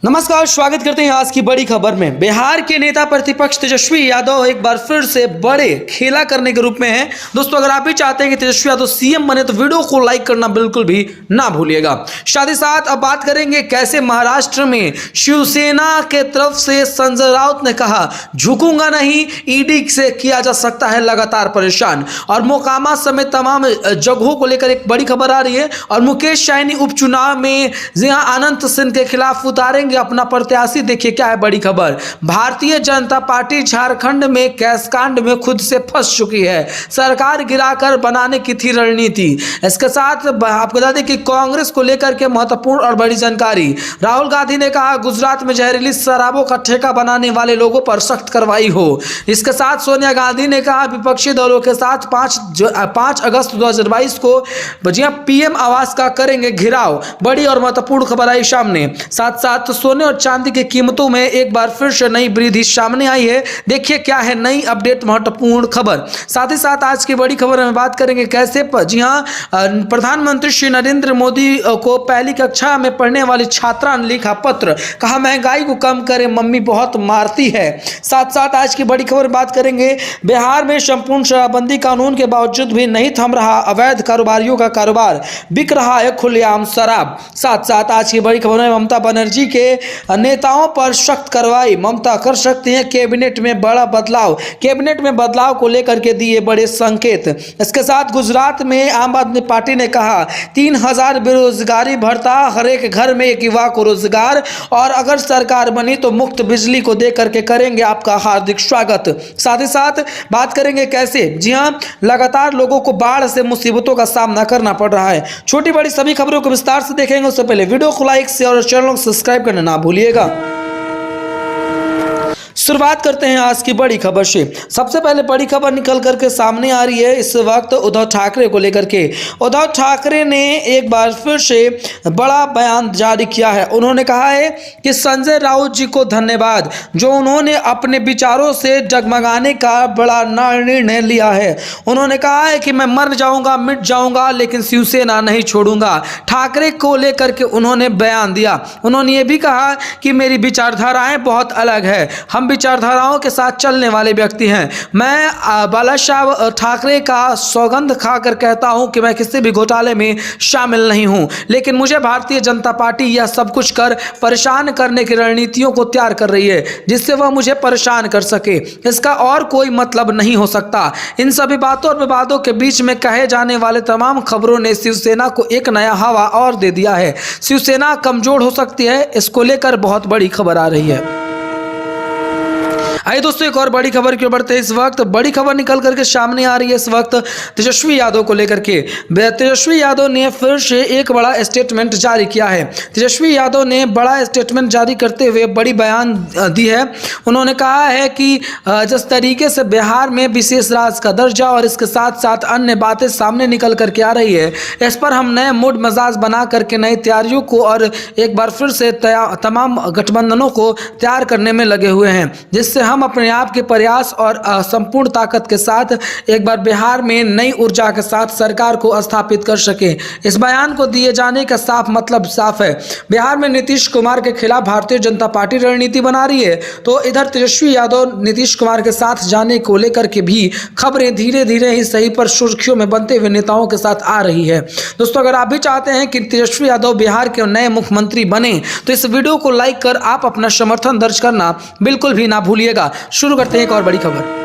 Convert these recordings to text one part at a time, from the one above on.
नमस्कार, स्वागत करते हैं आज की बड़ी खबर में। बिहार के नेता प्रतिपक्ष तेजस्वी यादव एक बार फिर से बड़े खेला करने के रूप में हैं। दोस्तों, अगर आप भी चाहते हैं कि तेजस्वी यादव सीएम बने तो वीडियो को लाइक करना बिल्कुल भी ना भूलिएगा। साथ ही साथ अब बात करेंगे कैसे महाराष्ट्र में शिवसेना के तरफ से संजय राउत ने कहा झुकूंगा नहीं, ईडी से किया जा सकता है लगातार परेशान। और मोकामा समेत तमाम जगहों को लेकर एक बड़ी खबर आ रही है। और मुकेश सहनी उपचुनाव में अनंत सिंह के खिलाफ उतारेंगे अपना प्रत्याशी। देखिए क्या है बड़ी खबर। भारतीय जनता पार्टी झारखंड में कैशकांड में खुद से फंस चुकी है। सरकार गिराकर बनाने की थी रणनीति। इसके साथ आपको बता दें कि कांग्रेस को लेकर के महत्वपूर्ण और बड़ी जानकारी। राहुल गांधी ने कहा गुजरात में जहरीली शराबों का ठेका बनाने वाले लोगों पर सख्त कार्रवाई हो। इसके साथ सोनिया गांधी ने कहा विपक्षी दलों के साथ 5 अगस्त 2022 को पीएम आवास का करेंगे घिराव। बड़ी और महत्वपूर्ण खबर आई सामने। साथ साथ सोने और चांदी की कीमतों में एक बार फिर से नई वृद्धि सामने आई है। देखिए क्या है नई अपडेट, महत्वपूर्ण खबर। साथ ही साथ आज की बड़ी खबर में बात करेंगे कैसे प्रधानमंत्री श्री नरेंद्र मोदी को पहली कक्षा में पढ़ने वाली छात्रा ने लिखा पत्र, कहा महंगाई को कम करें, मम्मी बहुत मारती है। साथ साथ आज की बड़ी खबर में बात करेंगे बिहार में संपूर्ण शराबबंदी कानून के बावजूद भी नहीं थम रहा अवैध कारोबारियों का कारोबार, बिक रहा है खुलेआम शराब। साथ साथ आज की बड़ी खबर में ममता बनर्जी के नेताओं पर सख्त कार्रवाई, ममता कर सकती हैं कैबिनेट में बड़ा बदलाव। कैबिनेट में बदलाव को लेकर के दिए बड़े संकेत। इसके साथ गुजरात में आम आदमी पार्टी ने कहा 3000 बेरोजगारी भत्ता, हर एक घर में एक युवा को रोजगार, और अगर सरकार बनी तो मुफ्त बिजली को दे करके करेंगे आपका हार्दिक स्वागत। साथ ही साथ बात करेंगे कैसे लगातार लोगों को बाढ़ से मुसीबतों का सामना करना पड़ रहा है। छोटी बड़ी सभी खबरों को विस्तार से देखेंगे। उससे पहले वीडियो को लाइक शेयर और चैनल को सब्सक्राइब करना ना भूलिएगा। शुरुआत करते हैं आज की बड़ी खबर से। सबसे पहले बड़ी खबर निकल करके सामने आ रही है इस वक्त उद्धव ठाकरे को लेकर के। उद्धव ठाकरे ने एक बार फिर से बड़ा बयान जारी किया है। उन्होंने कहा है कि संजय राउत जी को धन्यवाद, जो उन्होंने अपने विचारों से जगमगाने का बड़ा निर्णय लिया है। उन्होंने कहा है कि मैं मर जाऊंगा, मिट जाऊंगा, लेकिन शिवसेना नहीं छोड़ूंगा। ठाकरे को लेकर के उन्होंने बयान दिया। उन्होंने ये भी कहा कि मेरी विचारधाराएं बहुत अलग है, हम विचारधाराओं के साथ चलने वाले व्यक्ति हैं। मैं बाला साहब ठाकरे का सौगंध खाकर कहता हूं कि मैं किसी भी घोटाले में शामिल नहीं हूं, लेकिन मुझे भारतीय जनता पार्टी यह सब कुछ कर परेशान करने की रणनीतियों को तैयार कर रही है जिससे वह मुझे परेशान कर सके। इसका और कोई मतलब नहीं हो सकता। इन सभी बातों और विवादों के बीच में कहे जाने वाले तमाम खबरों ने शिवसेना को एक नया हवा और दे दिया है। शिवसेना कमजोर हो सकती है, इसको लेकर बहुत बड़ी खबर आ रही है। आइए दोस्तों, एक और बड़ी खबर की ओर बढ़ते हैं। इस वक्त बड़ी खबर निकल करके सामने आ रही है इस वक्त तेजस्वी यादव को लेकर के। तेजस्वी यादव ने फिर से एक बड़ा स्टेटमेंट जारी किया है। तेजस्वी यादव ने बड़ा स्टेटमेंट जारी करते हुए बड़ी बयान दी है। उन्होंने कहा है कि जिस तरीके से बिहार में विशेष राज्य का दर्जा और इसके साथ साथ अन्य बातें सामने निकल करके आ रही है, इस पर हम नए मूड मजाज बना करके नई तैयारियों को और एक बार फिर से तमाम गठबंधनों को तैयार करने में लगे हुए हैं, जिससे हम अपने आप के प्रयास और संपूर्ण ताकत के साथ एक बार बिहार में नई ऊर्जा के साथ सरकार को स्थापित कर सके। इस बयान को दिए जाने का साफ मतलब साफ है। बिहार में नीतीश कुमार के खिलाफ भारतीय जनता पार्टी रणनीति बना रही है, तो इधर तेजस्वी यादव नीतीश कुमार के साथ जाने को लेकर के भी खबरें धीरे धीरे ही सही पर सुर्खियों में बनते हुए नेताओं के साथ आ रही है। दोस्तों, अगर आप भी चाहते हैं कि तेजस्वी यादव बिहार के नए मुख्यमंत्री बने तो इस वीडियो को लाइक कर आप अपना समर्थन दर्ज करना बिल्कुल भी ना भूलिएगा। शुरू करते हैं एक और बड़ी खबर।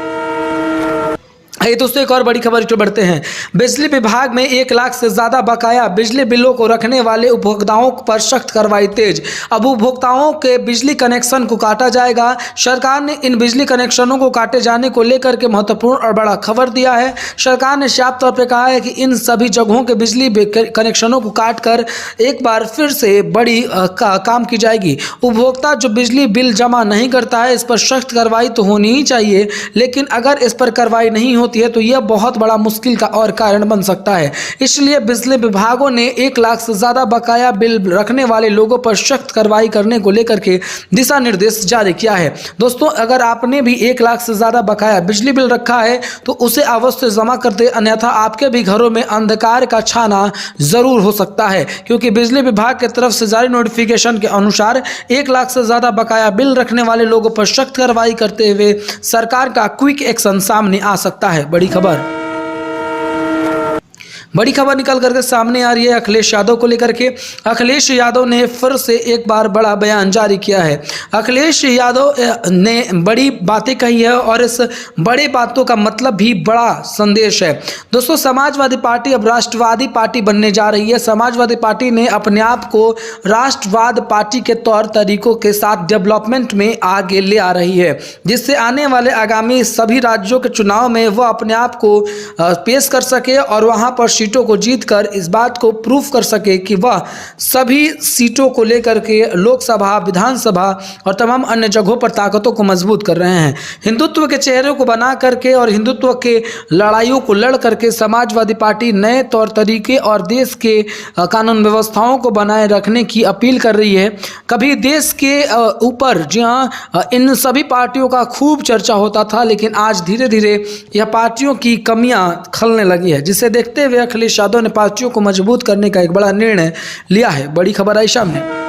आइए दोस्तों, एक और बड़ी खबर की ओर बढ़ते हैं। बिजली विभाग में 1 लाख से ज्यादा बकाया बिजली बिलों को रखने वाले उपभोक्ताओं पर सख्त कार्रवाई तेज। अब उपभोक्ताओं के बिजली कनेक्शन को काटा जाएगा। सरकार ने इन बिजली कनेक्शनों को काटे जाने को लेकर के महत्वपूर्ण और बड़ा खबर दिया है। सरकार ने साफ तौर पर कहा है कि इन सभी जगहों के बिजली कनेक्शनों को काट कर एक बार फिर से बड़ी काम की जाएगी। उपभोक्ता जो बिजली बिल जमा नहीं करता है, इस पर सख्त कार्रवाई तो होनी ही चाहिए, लेकिन अगर इस पर कार्रवाई नहीं होती होती है तो यह बहुत बड़ा मुश्किल का और कारण बन सकता है। इसलिए बिजली विभागों ने 1 लाख से ज़्यादा बकाया बिल रखने वाले लोगों पर सख्त कार्रवाई करने को लेकर के दिशा निर्देश जारी किया है। दोस्तों, अगर आपने भी 1 लाख से ज़्यादा बकाया बिजली बिल रखा है तो उसे अवश्य जमा कर दे, अन्यथा आपके भी घरों में अंधकार का छाना ज़रूर हो सकता है। क्योंकि बिजली विभाग की तरफ से जारी नोटिफिकेशन के अनुसार 1 लाख से ज़्यादा बकाया बिल रखने वाले लोगों पर सख्त कार्रवाई करते हुए सरकार का क्विक एक्शन सामने आ सकता है। बड़ी खबर निकल करके सामने आ रही है अखिलेश यादव को लेकर के। अखिलेश यादव ने फिर से एक बार बड़ा बयान जारी किया है। अखिलेश यादव ने बड़ी बातें कही है और इस बड़े बातों का मतलब भी बड़ा संदेश है। दोस्तों, समाजवादी पार्टी अब राष्ट्रवादी पार्टी बनने जा रही है। समाजवादी पार्टी ने अपने आप को राष्ट्रवाद पार्टी के तौर तरीकों के साथ डेवलपमेंट में आगे ले आ रही है, जिससे आने वाले आगामी सभी राज्यों के चुनाव में वह अपने आप को पेश कर सके और वहां पर सीटों को जीतकर इस बात को प्रूफ कर सके कि वह सभी सीटों को लेकर के लोकसभा, विधानसभा और तमाम अन्य जगहों पर ताकतों को मजबूत कर रहे हैं। हिंदुत्व के चेहरे को बना करके और हिंदुत्व के लड़ाइयों को लड़ करके समाजवादी पार्टी नए तौर तरीके और देश के कानून व्यवस्थाओं को बनाए रखने की अपील कर रही है। कभी देश के ऊपर जहां इन सभी पार्टियों का खूब चर्चा होता था, लेकिन आज धीरे धीरे यह पार्टियों की कमियां खलने लगी है, जिसे देखते हुए अखिलेश यादव ने पार्टियों को मजबूत करने का एक बड़ा निर्णय लिया है। बड़ी खबर आई सामने।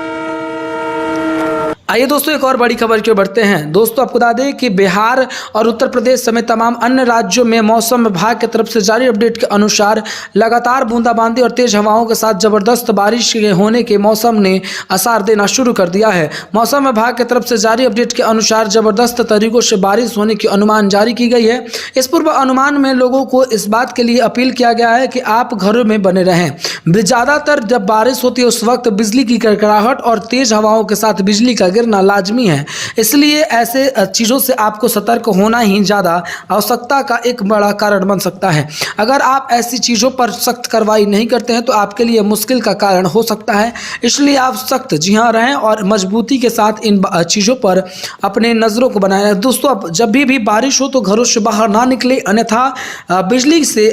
आइए दोस्तों, एक और बड़ी खबर की ओर बढ़ते हैं। दोस्तों, आपको बता दें कि बिहार और उत्तर प्रदेश समेत तमाम अन्य राज्यों में मौसम विभाग की तरफ से जारी अपडेट के अनुसार लगातार बूंदाबांदी और तेज हवाओं के साथ जबरदस्त बारिश के होने के मौसम ने आसार देना शुरू कर दिया है। मौसम विभाग की तरफ से जारी अपडेट के अनुसार जबरदस्त तरीकों से बारिश होने की अनुमान जारी की गई है। इस पूर्व अनुमान में लोगों को इस बात के लिए अपील किया गया है कि आप घरों में बने रहें। ज़्यादातर जब बारिश होती है उस वक्त बिजली की कड़कड़ाहट और तेज हवाओं के साथ बिजली का गिरना लाजमी है, इसलिए ऐसे चीज़ों से आपको सतर्क होना ही ज़्यादा आवश्यकता का एक बड़ा कारण बन सकता है। अगर आप ऐसी चीज़ों पर सख्त कार्रवाई नहीं करते हैं तो आपके लिए मुश्किल का कारण हो सकता है। इसलिए आप सख्त जी हाँ रहें और मजबूती के साथ इन चीज़ों पर अपने नज़रों को बनाए रखें। दोस्तों, अब जब भी बारिश हो तो घरों से बाहर ना निकले, अन्यथा बिजली से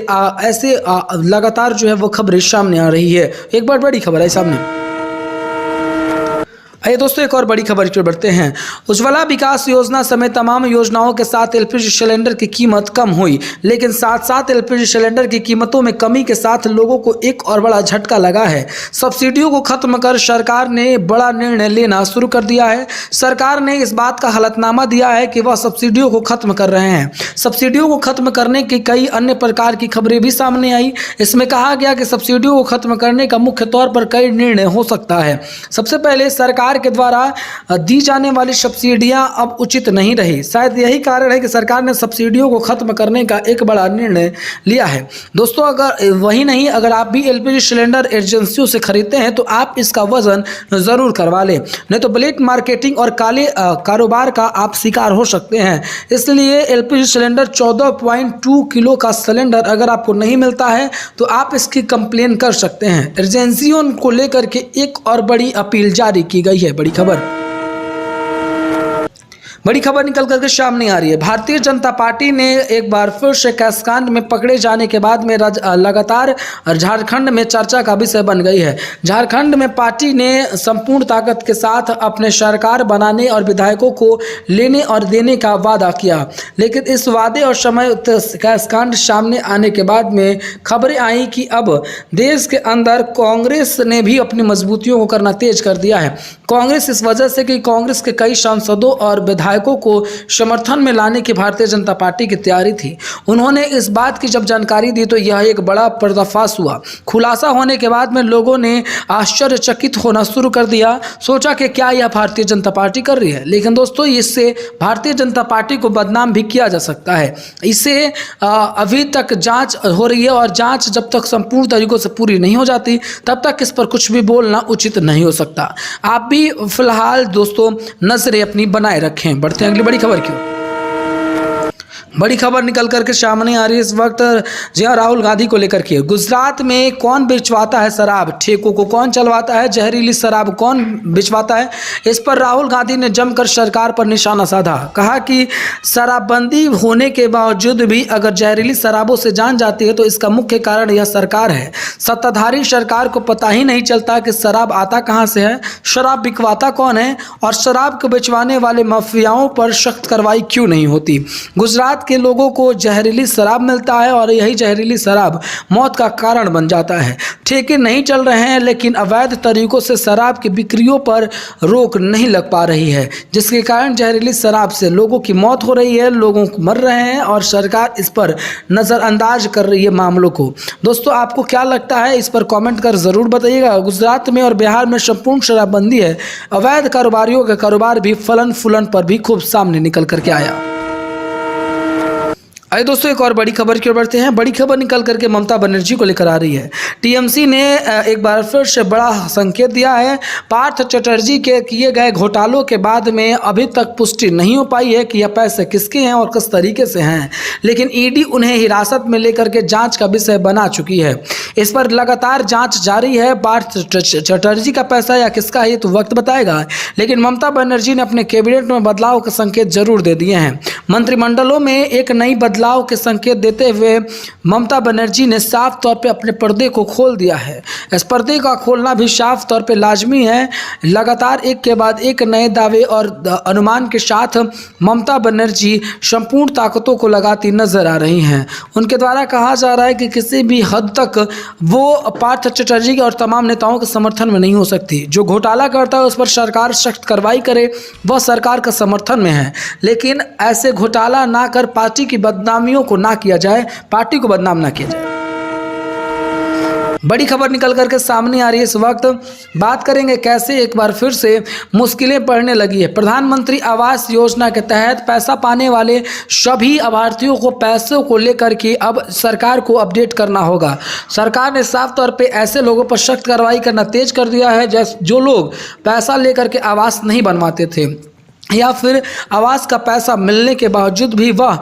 ऐसे लगातार जो है वो खबरें सामने आ रही है। एक बार बड़ी खबर है सामने। आइए दोस्तों, एक और बड़ी खबर की ओर बढ़ते हैं। उज्ज्वला विकास योजना समेत तमाम योजनाओं के साथ एलपीजी सिलेंडर की कीमत कम हुई, लेकिन साथ साथ एलपीजी सिलेंडर की कीमतों में कमी के साथ लोगों को एक और बड़ा झटका लगा है। सब्सिडियों को खत्म कर सरकार ने बड़ा निर्णय लेना शुरू कर दिया है। सरकार ने इस बात का हलफनामा दिया है कि वह सब्सिडियों को खत्म कर रहे हैं। सब्सिडियों को खत्म करने की कई अन्य प्रकार की खबरें भी सामने आई। इसमें कहा गया कि सब्सिडियों को खत्म करने का मुख्य तौर पर कई निर्णय हो सकता है। सबसे पहले, सरकार के द्वारा दी जाने वाली सब्सिडियां अब उचित नहीं रही। शायद यही कारण है कि सरकार ने सब्सिडियों को खत्म करने का एक बड़ा निर्णय लिया है। दोस्तों, अगर वही नहीं, अगर आप भी एलपीजी सिलेंडर एजेंसियों से खरीदते हैं तो आप इसका वजन जरूर करवा लें, नहीं तो ब्लैक मार्केटिंग और काले कारोबार का आप शिकार हो सकते हैं। इसलिए एलपीजी सिलेंडर 14.2 किलो का सिलेंडर अगर आपको नहीं मिलता है तो आप इसकी कंप्लेन कर सकते हैं। एजेंसियों को लेकर के एक और बड़ी अपील जारी की गई है। बड़ी खबर निकल करके सामने आ रही है। भारतीय जनता पार्टी ने एक बार फिर से कैशकांड में पकड़े जाने के बाद में लगातार झारखंड में चर्चा का विषय बन गई है। झारखंड में पार्टी ने संपूर्ण ताकत के साथ अपने सरकार बनाने और विधायकों को लेने और देने का वादा किया, लेकिन इस वादे और समय कैशकांड सामने आने के बाद में खबरें आई कि अब देश के अंदर कांग्रेस ने भी अपनी मजबूतियों को करना तेज कर दिया है। कांग्रेस इस वजह से कि कांग्रेस के कई सांसदों और विधायकों को समर्थन में लाने की भारतीय जनता पार्टी की तैयारी थी। उन्होंने इस बात की जब जानकारी दी तो यह एक बड़ा पर्दाफाश हुआ। खुलासा होने के बाद में लोगों ने आश्चर्यचकित होना शुरू कर दिया, सोचा कि क्या यह भारतीय जनता पार्टी कर रही है। लेकिन दोस्तों, इससे भारतीय जनता पार्टी को बदनाम भी किया जा सकता है। इससे अभी तक जांच हो रही है और जांच जब तक संपूर्ण तरीकों से पूरी नहीं हो जाती तब तक इस पर कुछ भी बोलना उचित नहीं हो सकता। आप भी फिलहाल दोस्तों नजरें अपनी बनाए रखें। बढ़ते हैं अगली बड़ी खबर की ओर। बड़ी खबर निकल करके सामने आ रही है इस वक्त। जी हाँ, राहुल गांधी को लेकर के गुजरात में कौन बेचवाता है शराब, ठेकों को कौन चलवाता है, जहरीली शराब कौन बेचवाता है, इस पर राहुल गांधी ने जमकर सरकार पर निशाना साधा। कहा कि शराबबंदी होने के बावजूद भी अगर जहरीली शराबों से जान जाती है तो इसका मुख्य कारण यह सरकार है। सत्ताधारी सरकार को पता ही नहीं चलता कि शराब आता कहाँ से है, शराब बिकवाता कौन है और शराब को बेचवाने वाले माफियाओं पर सख्त कार्रवाई क्यों नहीं होती। गुजरात के लोगों को जहरीली शराब मिलता है और यही जहरीली शराब मौत का कारण बन जाता है। ठेके नहीं चल रहे हैं लेकिन अवैध तरीकों से शराब की बिक्रियों पर रोक नहीं लग पा रही है, जिसके कारण जहरीली शराब से लोगों की मौत हो रही है, लोगों मर रहे हैं और सरकार इस पर नज़रअंदाज कर रही है मामलों को। दोस्तों, आपको क्या लगता है इस पर कमेंट कर ज़रूर बताइएगा। गुजरात में और बिहार में संपूर्ण शराबबंदी है, अवैध कारोबारियों का कारोबार भी फलन फूलन पर भी खूब सामने निकल करके आया। आइए दोस्तों, एक और बड़ी खबर की ओर बढ़ते हैं। बड़ी खबर निकल करके ममता बनर्जी को लेकर आ रही है। टीएमसी ने एक बार फिर से बड़ा संकेत दिया है। पार्थ चटर्जी के किए गए घोटालों के बाद में अभी तक पुष्टि नहीं हो पाई है कि यह पैसे किसके हैं और किस तरीके से हैं, लेकिन ईडी उन्हें हिरासत में लेकर के जांच का विषय बना चुकी है। इस पर लगातार जांच जारी है। पार्थ चटर्जी का पैसा या किसका है तो वक्त बताएगा, लेकिन ममता बनर्जी ने अपने कैबिनेट में बदलाव के संकेत जरूर दे दिए हैं। मंत्रिमंडलों में एक नई बदलाव के संकेत देते हुए ममता बनर्जी ने साफ तौर पे अपने पर्दे को खोल दिया है। इस पर्दे का खोलना भी साफ तौर पे लाजमी है। लगातार एक के बाद एक नए दावे और अनुमान के साथ ममता बनर्जी संपूर्ण ताकतों को लगाती नजर आ रही हैं। उनके द्वारा कहा जा रहा है कि किसी भी हद तक वो पार्थ चटर्जी और तमाम नेताओं के समर्थन में नहीं हो सकती। जो घोटाला करता है उस पर सरकार सख्त कार्रवाई करे, वह सरकार का समर्थन में है, लेकिन ऐसे घोटाला ना कर पार्टी की बदनामियों को ना किया जाए, पार्टी को बदनाम ना किया जाए। बड़ी खबर निकल करके सामने आ रही है इस वक्त। बात करेंगे कैसे एक बार फिर से मुश्किलें पड़ने लगी है। प्रधानमंत्री आवास योजना के तहत पैसा पाने वाले सभी लाभार्थियों को पैसों को लेकर के अब सरकार को अपडेट करना होगा। सरकार ने साफ तौर पे ऐसे लोगों पर सख्त कार्रवाई करना तेज कर दिया है जो लोग पैसा लेकर के आवास नहीं बनवाते थे या फिर आवास का पैसा मिलने के बावजूद भी वह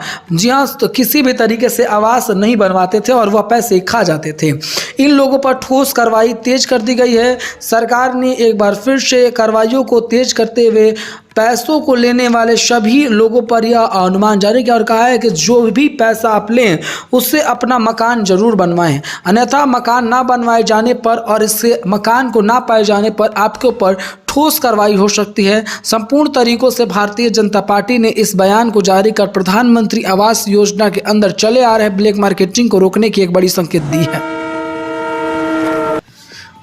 तो किसी भी तरीके से आवास नहीं बनवाते थे और वह पैसे खा जाते थे। इन लोगों पर ठोस कार्रवाई तेज कर दी गई है। सरकार ने एक बार फिर से कार्रवाइयों को तेज करते हुए पैसों को लेने वाले सभी लोगों पर यह अनुमान जारी किया और कहा है कि जो भी पैसा आप लें उससे अपना मकान जरूर बनवाएं, अन्यथा मकान ना बनवाए जाने पर और इससे मकान को ना पाए जाने पर आपके ऊपर ठोस कार्रवाई हो सकती है। संपूर्ण तरीकों से भारतीय जनता पार्टी ने इस बयान को जारी कर प्रधानमंत्री आवास योजना के अंदर चले आ रहे ब्लैक मार्केटिंग को रोकने की एक बड़ी संकेत दी है।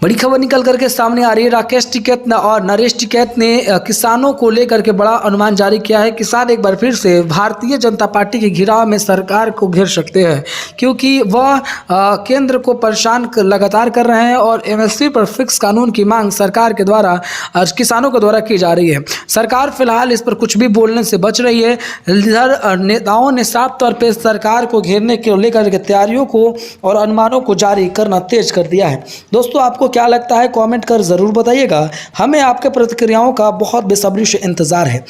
बड़ी खबर निकल करके सामने आ रही है। राकेश टिकैत और नरेश टिकैत ने किसानों को लेकर के बड़ा अनुमान जारी किया है। किसान एक बार फिर से भारतीय जनता पार्टी के घिराव में सरकार को घेर सकते हैं, क्योंकि वह केंद्र को परेशान लगातार कर रहे हैं और एमएसपी पर फिक्स कानून की मांग सरकार के द्वारा किसानों के द्वारा की जा रही है। सरकार फिलहाल इस पर कुछ भी बोलने से बच रही है। इधर नेताओं ने साफ तौर पर सरकार को घेरने को लेकर के तैयारियों को और अनुमानों को जारी करना तेज कर दिया है। दोस्तों, आपको क्या लगता है कमेंट कर ज़रूर बताइएगा। हमें आपके प्रतिक्रियाओं का बहुत बेसब्री से इंतज़ार है।